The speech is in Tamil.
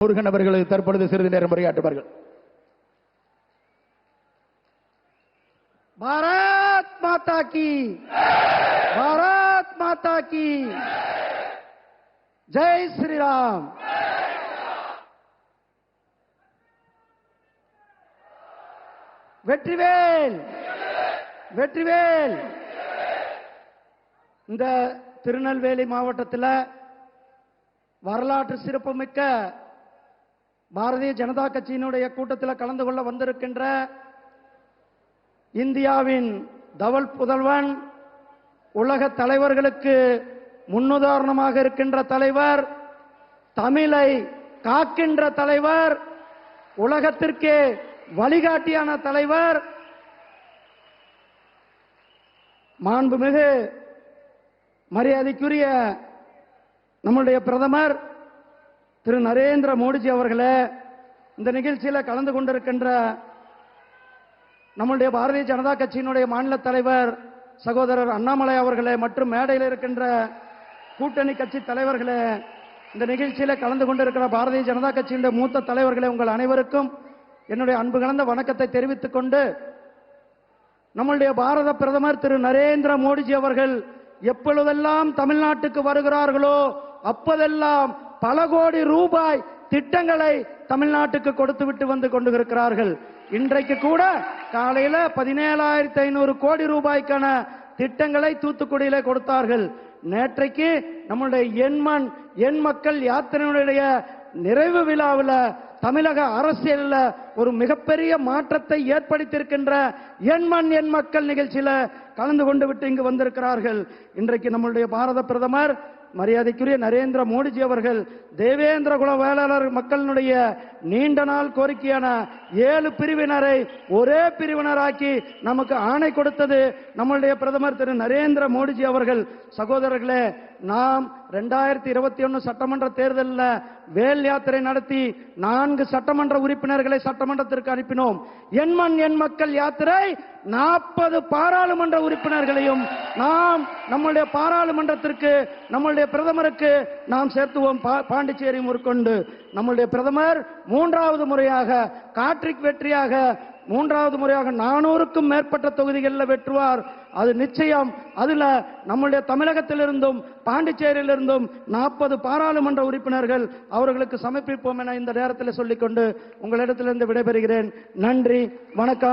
முருகன் அவர்கள் தற்பொழுது சிறிது நேரம் உரையாற்றுவார்கள். பாரத் மாதா கி, பாரத் மாதா கி ஜெய் ஸ்ரீராம். வெற்றிவேல், வெற்றிவேல். இந்த திருநெல்வேலி மாவட்டத்தில் வரலாற்று சிறப்புமிக்க பாரதிய ஜனதா கட்சியினுடைய கூட்டத்தில் கலந்து கொள்ள வந்திருக்கின்ற இந்தியாவின் தவல் புதல்வன், உலக தலைவர்களுக்கு முன்னுதாரணமாக இருக்கின்ற தலைவர், தமிழை காக்கின்ற தலைவர், உலகத்திற்கே வழிகாட்டியான தலைவர், மாண்புமிகு மரியாதைக்குரிய நம்முடைய பிரதமர் திரு நரேந்திர மோடிஜி அவர்களே, இந்த நிகழ்ச்சியில் கலந்து கொண்டிருக்கின்ற நம்முடைய பாரதிய ஜனதா கட்சியினுடைய மாநில தலைவர் சகோதரர் அண்ணாமலை அவர்களே மற்றும் மேடையில் இருக்கின்ற கூட்டணி கட்சி தலைவர்களே, இந்த நிகழ்ச்சியில் கலந்து கொண்டிருக்கிற பாரதிய ஜனதா கட்சியினுடைய மூத்த தலைவர்களே, உங்கள் அனைவருக்கும் என்னுடைய அன்பு கலந்த வணக்கத்தை தெரிவித்துக் கொண்டு, நம்முடைய பாரத பிரதமர் திரு நரேந்திர மோடிஜி அவர்கள் எப்பொழுதெல்லாம் தமிழ்நாட்டுக்கு வருகிறார்களோ அப்போதெல்லாம் பல கோடி ரூபாய் திட்டங்களை தமிழ்நாட்டுக்கு கொடுத்துவிட்டு வந்து கொண்டிருக்கிறார்கள். இன்றைக்கு கூட காலையில 17,500 கோடி ரூபாய்க்கான திட்டங்களை தூத்துக்குடியில கொடுத்தார்கள். நேற்றைக்கு நம்முடைய எண் மக்கள் யாத்திரையினுடைய நிறைவு விழாவில் தமிழக அரசியலில் ஒரு மிகப்பெரிய மாற்றத்தை ஏற்படுத்தியிருக்கின்ற எண் மக்கள் நிகழ்ச்சியில கலந்து கொண்டு விட்டு இங்கு வந்திருக்கிறார்கள். இன்றைக்கு நம்முடைய பாரத பிரதமர் மரியாதைக்குரிய நரேந்திர மோடிஜி அவர்கள் தேவேந்திர குல வேளாளர் மக்களினுடைய நீண்ட நாள் கோரிக்கையான 7 பிரிவினரை ஒரே பிரிவினராக்கி நமக்கு ஆணை கொடுத்தது நம்முடைய பிரதமர் திரு நரேந்திர மோடிஜி அவர்கள். சகோதரர்களே, நாம் 2021 சட்டமன்ற தேர்தலில் வேல் யாத்திரை நடத்தி 4 சட்டமன்ற உறுப்பினர்களை சட்டமன்றத்திற்கு அனுப்பினோம். எண் மக்கள் யாத்திரை 40 பாராளுமன்ற உறுப்பினர்களையும் நாம் நம்முடைய பாராளுமன்றத்திற்கு நம்முடைய பிரதமருக்கு நாம் சேர்த்துவோம். பாண்டிச்சேரி முற்கொண்டு நம்முடைய பிரதமர் 3வது முறையாக காட்ரிக் வெற்றியாக 3வது முறையாக 400க்கும் மேற்பட்ட தொகுதிகளில் வெற்றுவார். அது நிச்சயம். அதுல நம்முடைய தமிழகத்திலிருந்தும் பாண்டிச்சேரியிலிருந்தும் 40 பாராளுமன்ற உறுப்பினர்கள் அவர்களுக்கு சமர்ப்பிப்போம் என இந்த நேரத்தில் சொல்லிக்கொண்டு உங்களிடத்திலிருந்து விடைபெறுகிறேன். நன்றி, வணக்கம்.